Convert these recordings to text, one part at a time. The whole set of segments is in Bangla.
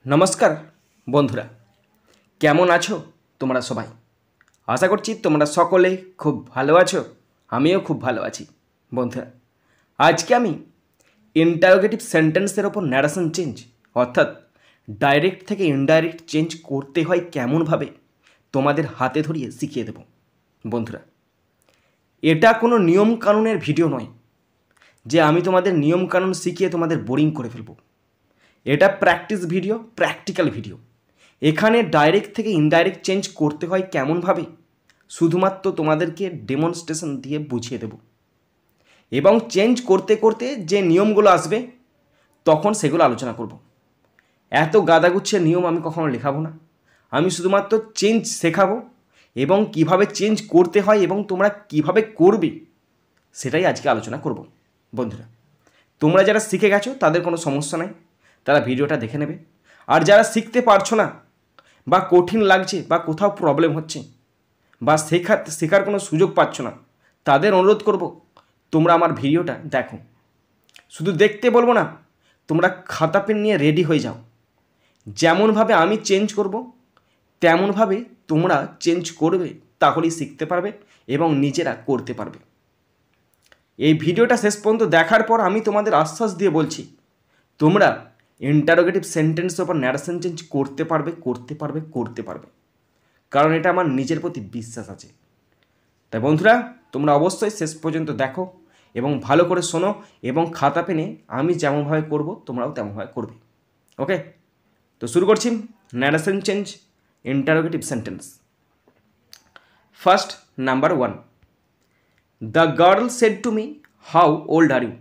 নমস্কার বন্ধুরা, কেমন আছো তোমরা সবাই? আশা করছি তোমরা সকলে খুব ভালো আছো। আমিও খুব ভালো আছি। বন্ধুরা, আজকে আমি ইন্টারোগেটিভ সেন্টেন্সের ওপর ন্যারেশন চেঞ্জ অর্থাৎ ডাইরেক্ট থেকে ইনডাইরেক্ট চেঞ্জ করতে হয় কেমনভাবে তোমাদের হাতে ধরিয়ে শিখিয়ে দেব। বন্ধুরা, এটা কোনো নিয়ম কানুনের ভিডিও নয় যে আমি তোমাদের নিয়ম কানুন শিখিয়ে তোমাদের বোরিং করে ফেলবো। এটা প্র্যাকটিস ভিডিও, প্র্যাকটিক্যাল ভিডিও। এখানে ডাইরেক্ট থেকে ইনডাইরেক্ট চেঞ্জ করতে হয় কেমনভাবে শুধুমাত্র তোমাদেরকে ডেমনস্ট্রেশন দিয়ে বুঝিয়ে দেব, এবং চেঞ্জ করতে করতে যে নিয়মগুলো আসবে তখন সেগুলো আলোচনা করব। এত গাদাগুচ্ছের নিয়ম আমি কখনো লেখাবো না। আমি শুধুমাত্র চেঞ্জ শেখাবো এবং কিভাবে চেঞ্জ করতে হয় এবং তোমরা কিভাবে করবে সেটাই আজকে আলোচনা করব। বন্ধুরা, তোমরা যারা শিখে গেছো তাদের কোনো সমস্যা নাই, তারা ভিডিওটা দেখে নেবে। আর যারা শিখতে পারছো না বা কঠিন লাগছে বা কোথাও প্রবলেম হচ্ছে বা শেখার কোনো সুযোগ পাচ্ছ না, তাদের অনুরোধ করব তোমরা আমার ভিডিওটা দেখো। শুধু দেখতে বলবো না, তোমরা খাতা পেন নিয়ে রেডি হয়ে যাও। যেমনভাবে আমি চেঞ্জ করব তেমনভাবে তোমরা চেঞ্জ করবে, তাহলেই শিখতে পারবে এবং নিজেরা করতে পারবে। এই ভিডিওটা শেষ পর্যন্ত দেখার পর আমি তোমাদের আশ্বাস দিয়ে বলছি, তোমরা ইন্টারোগেটিভ সেন্টেন্সের ওপর ন্যারেশন চেঞ্জ করতে পারবে, কারণ এটা আমার নিজের প্রতি বিশ্বাস আছে। তাই বন্ধুরা, তোমরা অবশ্যই শেষ পর্যন্ত দেখো এবং ভালো করে শোনো, এবং খাতা পেনে আমি যেমনভাবে করব তোমরাও তেমনভাবে করবে। ওকে, তো শুরু করছি narration change interrogative sentence. First, number 1, the girl said to me how old are you.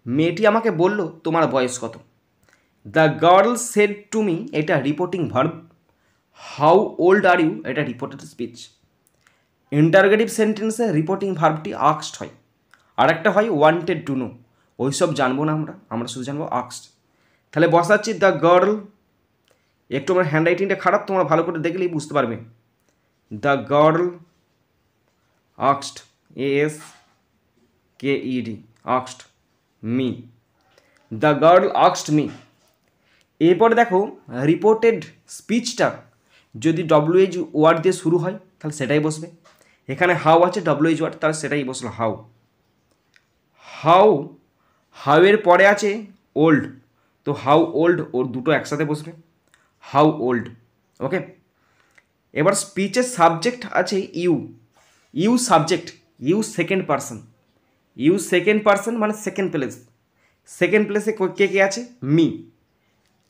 মেয়েটি আমাকে বলল তোমার বয়স কত। The girl said to me এটা reporting verb, how old are you এটা রিপোর্টেড স্পিচ। ইন্টারোগেটিভ সেন্টেন্সে রিপোর্টিং ভার্বটি আস্কড হয়, আর একটা হয় ওয়ান্টেড টু নো। ওইসব জানবো না আমরা শুধু জানবো আস্কড। তাহলে বসাচ্ছি দ্য গার্ল। একটু আমার হ্যান্ডরাইটিংটা খারাপ, তোমরা ভালো করে দেখলেই বুঝতে পারবে। The girl asked, ASKED, asked me. The girl asked me. এরপরে দেখো, রিপোর্টেড স্পিচটা যদি WH ওয়ার্ড দিয়ে শুরু হয় তাহলে সেটাই বসবে। এখানে হাউ আছে WH ওয়ার্ড, তাহলে সেটাই বসলো হাউ। হাউয়ের পরে আছে ওল্ড, তো হাউ ওল্ড, ওর দুটো একসাথে বসবে, হাউ ওল্ড। ওকে, এবার স্পিচের সাবজেক্ট আছে you subject, you second person মানে সেকেন্ড প্লেসে কে কে আছে? মি।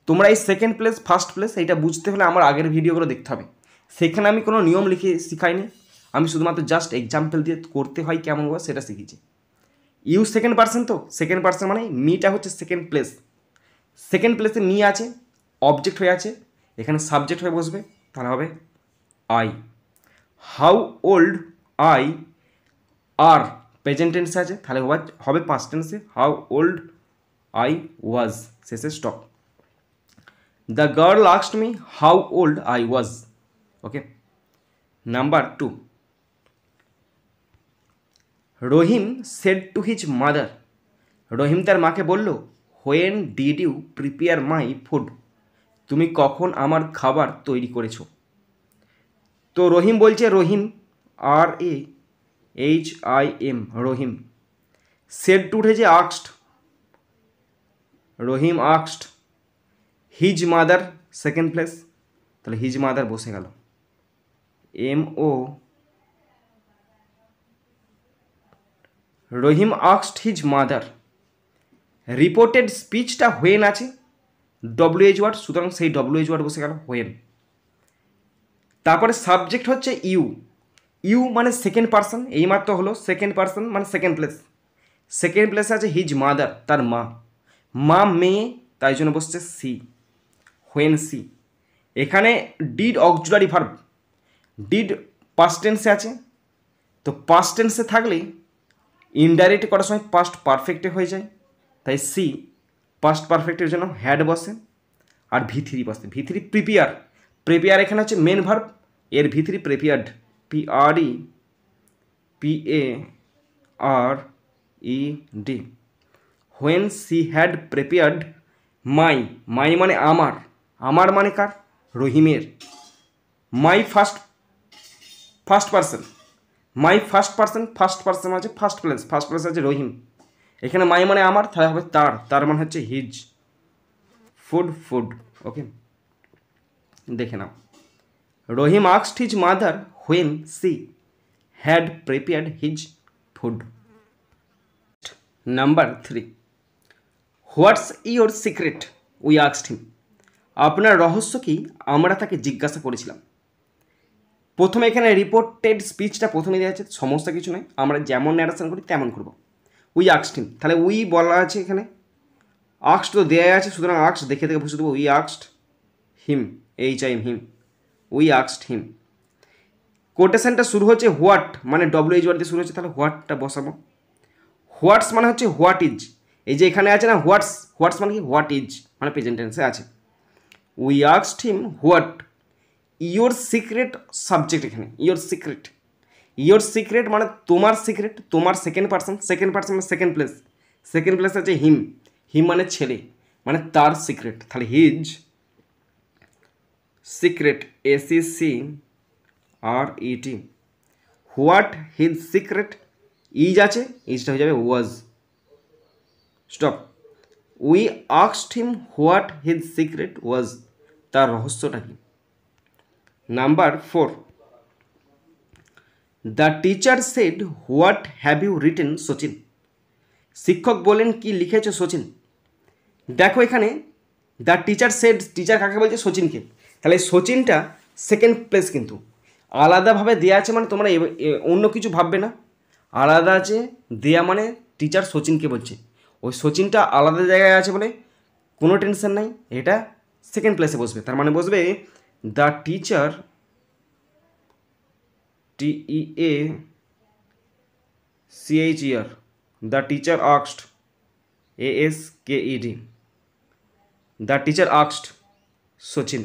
তোমরা এই সেকেন্ড প্লেস ফার্স্ট প্লেস এইটা বুঝতে হলে আমার আগের ভিডিওগুলো দেখতে হবে। সেখানে আমি কোনো নিয়ম লিখে শিখাইনি, আমি শুধুমাত্র জাস্ট এক্সাম্পল দিয়ে করতে হয় কেমনভাবে সেটা শিখিয়েছি। ইউ সেকেন্ড পার্সন, তো সেকেন্ড পার্সন মানে মিটা হচ্ছে সেকেন্ড প্লেসে মি আছে, অবজেক্ট হয়ে আছে, এখানে সাবজেক্ট হয়ে বসবে, তাহলে হবে I. How old I are present টেন্সে আছে, তাহলে হবে পাস্ট টেন্সে হাউ ওল্ড আই ওয়াজ, শেষে stop. The girl asked me how old I was. Okay. Number 2. Rohim said to his mother. রহিম তার মাকে বলল, when did you prepare my food? তুমি কখন আমার খাবার তৈরি করেছো? তো রহিম বলছে, Rahim RAHIM, Rahim. said to উঠেছে asked, Rahim asked his mother second place, তাহলে হিজ মাদার বসে গেল, MO। Rahim asked his mother. Reported স্পিচটা হোয়েন আছে, WH ওয়ার্ড, সুতরাং সেই WH ওয়ার্ড বসে গেল হোয়েন। তারপরে সাবজেক্ট হচ্ছে ইউ মানে সেকেন্ড পার্সন, এইমাত্র হলো সেকেন্ড পার্সন মানে সেকেন্ড প্লেসে আছে হিজ মাদার, তার মা মেয়ে, তাই জন্য বসছে সি, হোয়েন সি। এখানে did auxiliary verb, did past টেন্সে আছে, তো পাস্ট টেন্সে থাকলে ইনডাইরেক্ট করার সময় পাস্ট পারফেক্টে হয়ে যায়, তাই সি পাস্ট পারফেক্টের জন্য হ্যাড বসে, আর V3 বসে। V3 প্রিপেয়ার এখানে হচ্ছে মেন ভার্ব, এর V3 prepared, PREPARED। When she had prepared মাই মানে আমার, আমার মানে কার? রহিমের। My first person, my first person আছে ফার্স্ট প্লেস আছে রহিম। এখানে মাই মানে আমার, তাহলে হবে তার মানে হচ্ছে হিজ। ফুড। ওকে, দেখে নাও। Rahim asked his mother when she had prepared his food. Number 3, what's your secret we asked him. আপনার রহস্য কি, আমরা তাকে জিজ্ঞাসা করেছিলাম। প্রথমে এখানে রিপোর্টেড স্পিচটা প্রথমে দেওয়া আছে, সমস্যা কিছু নয়, আমরা যেমন ন্যারেশন করি তেমন করব। উই আস্কড হিম, তাহলে উই বলা আছে এখানে, আস্কড তো দেওয়া আছে, সুতরাং আস্কড দেখে বুঝে দেবো। We asked him, him, we asked him. কোটেশনটা শুরু হচ্ছে হোয়াট, মানে WH ওয়ার্ড দিয়ে শুরু হচ্ছে, তাহলে হোয়াটটা বসাবো। হোয়াটস মানে হচ্ছে হোয়াট ইজ, এই যে এখানে আছে না হোয়াটস মানে কি, হোয়াট ইজ মানে প্রেজেন্ট টেন্সে আছে। We asked him what your secret, subject এখানে ইয়োর সিক্রেট মানে তোমার সিক্রেট, তোমার সেকেন্ড পার্সন মানে সেকেন্ড প্লেস আছে হিম মানে ছেলে, মানে তার সিক্রেট, তাহলে his secret, SECRET। What his secret, is আছে, ইজটা হয়ে যাবে was. Stop. We asked him what his secret was, তার রহস্যটা কি। Number 4, the teacher said what have you written Sachin. শিক্ষক বলেন কি লিখেছ সচিন। দেখো এখানে দ্য টিচার সেড, টিচার কাকে বলছে, সচিনকে। তাহলে সচিনটা সেকেন্ড প্লেস, কিন্তু আলাদাভাবে দেওয়া আছে, মানে তোমরা অন্য কিছু ভাববে না, আলাদা আছে দেয়া মানে টিচার সচিনকে বলছে, ওই সচিনটা আলাদা জায়গায় আছে বলে কোনো টেনশন নাই, এটা সেকেন্ড প্লেসে বসবে। তার মানে বসবে the teacher, TEACHER, the teacher asked, ASKED, the teacher asked Sachin,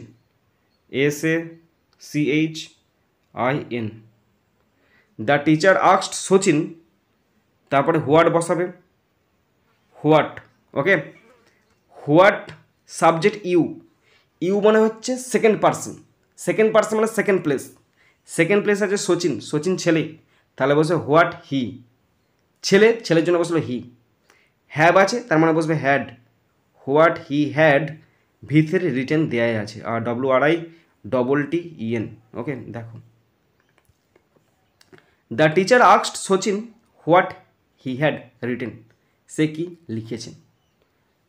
SACHIN, the teacher asked Sachin, তারপরে হোয়াট বসাবে, what. Okay, what subject you মানে হচ্ছে সেকেন্ড পার্সন মানে সেকেন্ড প্লেস আছে সচিন ছেলে, তাহলে বসবে হোয়াট হি, ছেলের জন্য বসলো হি। হ্যাভ আছে, তার মানে বসবে হ্যাড, হোয়াট হি হ্যাড, ভিতরে রিটেন দেয়াই আছে, আর WRITTEN। ওকে, দেখো the teacher asked Sachin what he had written, সে কি লিখেছে।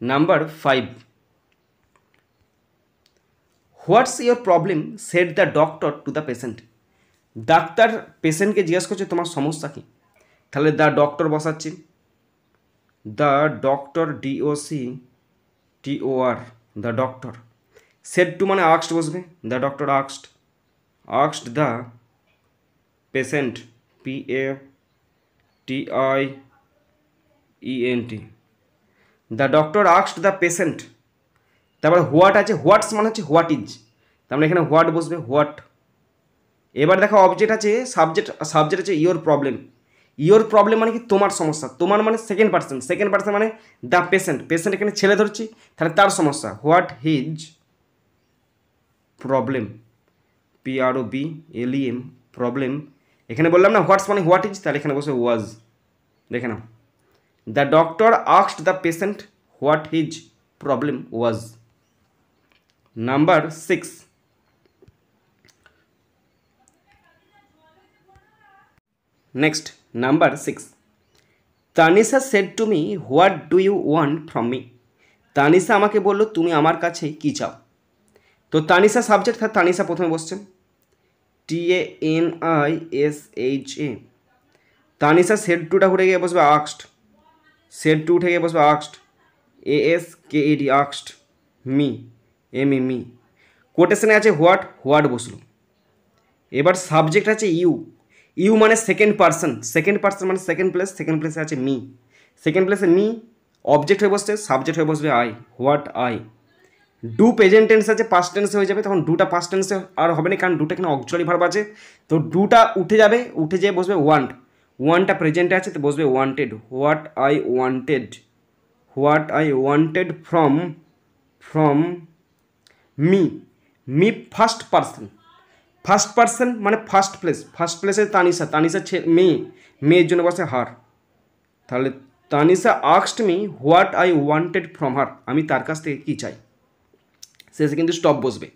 Number 5, what's your problem said the doctor to the patient. ডাক্তার পেশেন্টকে জিজ্ঞাসা করছে তোমার সমস্যা কী, তাহলে দ্য ডক্টর বসাচ্ছি, the doctor, DOCTOR, the doctor. Said to মানে আস্কড বসবে, the doctor asked the patient, PATIENT, the doctor asked the patient. তারপরে হোয়াট আছে, হোয়াটস মানে হচ্ছে হোয়াট ইজ, তার মানে এখানে হোয়াট বসবে, হোয়াট। এবার দেখো অবজেক্ট আছে, সাবজেক্ট আছে ইয়োর প্রবলেম মানে কি, তোমার সমস্যা, তোমার মানে সেকেন্ড পার্সন মানে দ্য পেশেন্ট এখানে ছেলে ধরছি, তাহলে তার সমস্যা, what his problem, PROBLEM, problem. এখানে বললাম না হোয়াটস মানে হোয়াট ইজ, তাহলে এখানে বসে ওয়াজ। দেখে নাও, the doctor asked the patient what his problem was. Number 6, next number 6, Tanisha said to me what do you want from me. Tanisha আমাকে বললো তুমি আমার কাছে কী চাও। তো তানিশা সাবজেক্ট, তানিশা প্রথমে বসছে, TANISHA। তানিশা সেড টুটা উঠে গিয়ে বসবে asked, ASKED, asked me, ME। কোটেশনে আছে হোয়াট বসলো। এবার সাবজেক্ট আছে ইউ মানে সেকেন্ড পার্সন মানে সেকেন্ড প্লেসে আছে মি, সেকেন্ড প্লেসে মি, অবজেক্ট হয়ে বসছে, সাবজেক্ট হয়ে বসবে I, what I. Do present tense আছে, পাস্ট টেন্সে হয়ে যাবে, তখন ডুটা পাস্ট টেন্সে আর হবে না, কারণ ডুটা এখানে অক্সিলারি ভার্ব আছে, তো ডুটা উঠে যেয়ে বসবে ওয়ান্টটা প্রেজেন্টে আছে, তো বসবে wanted, what I wanted from me me first person মানে ফার্স্ট প্লেসে তানিশা মেয়ের জন্য বসে হার। তাহলে Tanisha asked me what I wanted from her, আমি তার কাছ থেকে কী চাই, শেষে কিন্তু স্টপ বসবে।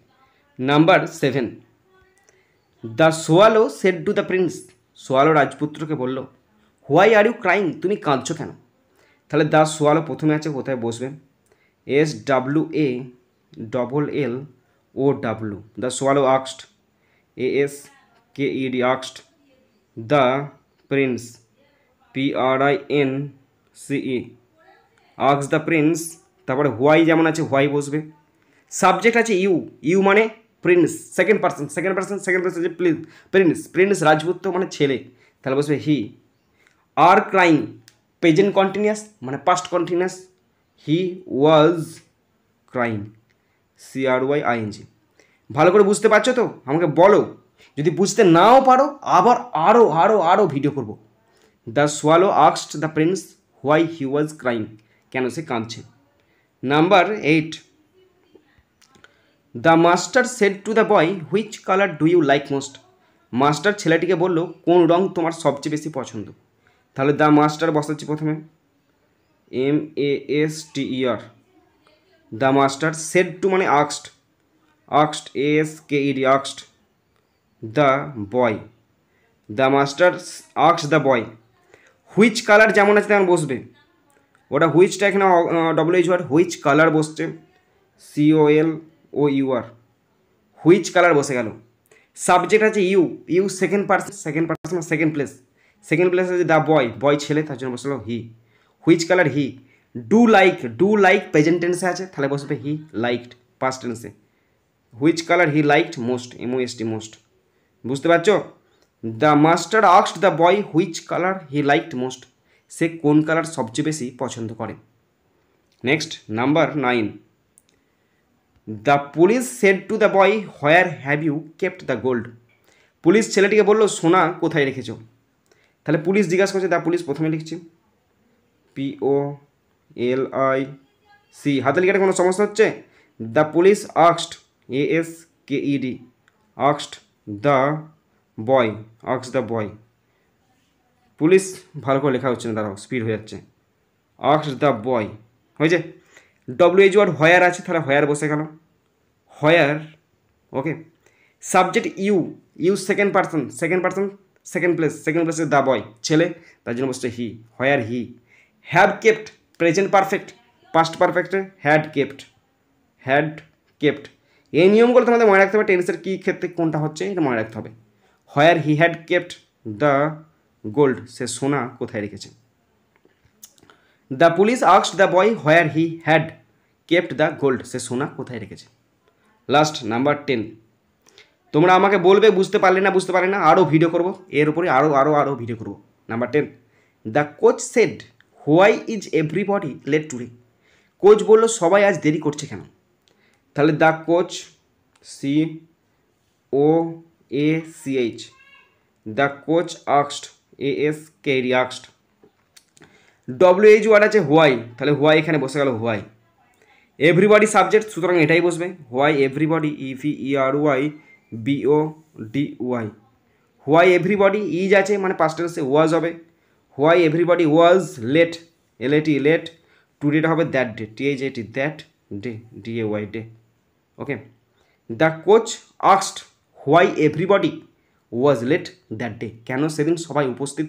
Number 7, the swallow said to the prince, swallow রাজপুত্রকে বলল হোয়াই আর ইউ ক্রাইং, তুমি কাঁদছো কেন। তাহলে দ্য সোয়ালো প্রথমে আছে, কোথায় বসবে, SWALLO, the swallow asked, ASKED asked the Prince, PRINCE asked the Prince. তারপরে হোয়াই যেমন আছে হোয়াই বসবে। সাবজেক্ট আছে ইউ মানে প্রিন্স, সেকেন্ড পার্সন আছে প্রিন্স রাজপুত্র মানে ছেলে, তাহলে বসবে হি। আর ক্রাইং প্রেজেন্ট কন্টিনিউয়াস মানে past continuous, he was crying, CRYING। ভালো করে বুঝতে পারছো তো, আমাকে বলো, যদি বুঝতে নাও পারো আবার আরও ভিডিও করব। The swallow asked the prince why he was crying, কেন সে কাঁদছে। Number 8, the master said to the boy which colour do you like most, master ছেলেটিকে বলল কোন রং তোমার সবচেয়ে বেশি পছন্দ। তাহলে দ্য মাস্টার বসাচ্ছি প্রথমে, MASTER, the master, said to মানে asked, ASKED asked the boy, the master asked the boy. Which colour যেমন আছে তেমন বসবে, ওটা হুইচটা এখানে WH হুইচ কালার বসছে, COLOUR, হুইচ কালার বসে গেল। সাবজেক্ট আছে you second person second place আছে দ্য বয় ছেলে, তার জন্য বসলো he. Which colour he. Do like present টেন্সে আছে, তাহলে বসবে হি লাইকড পাস্ট টেন্সে। Which colour he liked most, MOST most. বুঝতে পারছো, the master asked the boy which colour he liked most, সে কোন কালার সবচেয়ে বেশি পছন্দ করে। Next number 9, the police said to the boy where have you kept the gold, police ছেলেটিকে বললো সোনা কোথায় রেখেছ। তাহলে পুলিশ জিজ্ঞাসা করছে, দ্য পুলিশ প্রথমে লিখছি POLIC, হাতে লিখাটা কোনো সমস্যা হচ্ছে। The police asked, ASKED asked the boy, police ভালো করে লেখা হচ্ছে না, দাঁড়াও স্পিড হয়ে যাচ্ছে, আস্কড দ্য বয় হয়েছে। WH হোয়ার আছে, তাহলে হোয়ার বসে গেল, where. Okay, subject you second person second প্লেসে দ্য বয় ছেলে, তার জন্য বসছে he, where he. Have kept present perfect, past পারফেক্টে হ্যাড কেপ্ট। এই নিয়মগুলো তোমাদের মনে রাখতে হবে, টেন্সের কী ক্ষেত্রে কোনটা হচ্ছে এটা মনে রাখতে হবে। Where he had kept the gold, সে সোনা কোথায় রেখেছে। The police asked the boy where he had kept the gold, সে সোনা কোথায় রেখেছে। লাস্ট নাম্বার 10, তোমরা আমাকে বলবে বুঝতে পারলে না, আরও ভিডিও করবো এর উপরে, আরও ভিডিও করবো। Number 10, the coach said why is everybody late today, coach বললো সবাই আজ দেরি করছে কেন। তাহলে the coach, COACH, the coach asked, ASKED asked. WH আছে হোয়াই, তাহলে হোয়াই এখানে বসে গেল হোয়াই। এভরিবডি সাবজেক্ট, সুতরাং এটাই বসবে, why everybody, EVERYBODY, why everybody. Is আছে মানে পাস্ট টেন্সে ওয়াজ হবে, why everybody was late, late. টুডেটা হবে that day, THAT that day, DAY day. Okay, the coach asked why everybody was late that day, কেন সেদিন সবাই উপস্থিত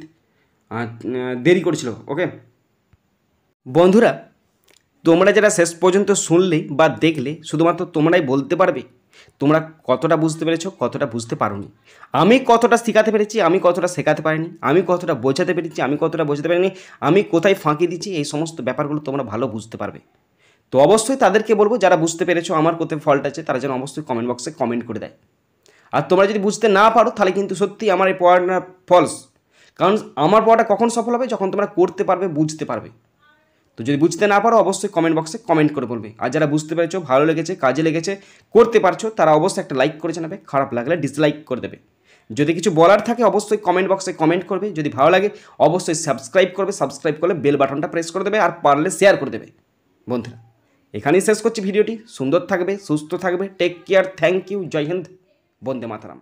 দেরি করেছিল। ওকে বন্ধুরা, তোমরা যারা শেষ পর্যন্ত শুনলে বা দেখলে, শুধুমাত্র তোমরাই বলতে পারবে তোমরা কতটা বুঝতে পেরেছো, কতটা বুঝতে পারোনি। আমি কতটা শেখাতে পেরেছি, আমি কতটা শেখাতে পারিনি, আমি কতটা বোঝাতে পেরেছি, আমি কতটা বোঝাতে পারিনি, আমি কোথায় ফাঁকি দিচ্ছি, এই সমস্ত ব্যাপারগুলো তোমরা ভালো বুঝতে পারবে। তো অবশ্যই তাদেরকে বলবো যারা বুঝতে পেরেছো আমার কোথায় ফল্ট আছে তারা যেন অবশ্যই কমেন্ট বক্সে কমেন্ট করে দেয়। আর তোমরা যদি বুঝতে না পারো তাহলে কিন্তু সত্যি আমার এই পড়াটা ফলস, কারণ আমার পড়াটা কখন সফল হবে, যখন তোমরা করতে পারবে, বুঝতে পারবে। তো যদি বুঝতে না পারো অবশ্যই কমেন্ট বক্সে কমেন্ট করে বলবে। আর যারা বুঝতে পেরেছো, ভালো লেগেছে, কাজে লেগেছে, করতে পারছো, তারা অবশ্যই একটা লাইক করে জানাবে, খারাপ লাগলে ডিসলাইক করে দেবে। যদি কিছু বলার থাকে অবশ্যই কমেন্ট বক্সে কমেন্ট করবে, যদি ভালো লাগে অবশ্যই সাবস্ক্রাইব করবে, সাবস্ক্রাইব করলে বেল বাটনটা প্রেস করে দেবে, আর পারলে শেয়ার করে দেবে। বন্ধুরা, এখানেই শেষ করছি ভিডিওটি। সুন্দর থাকবে, সুস্থ থাকবে, টেক কেয়ার, থ্যাংক ইউ, জয় হিন্দ, বন্দে মাতরম।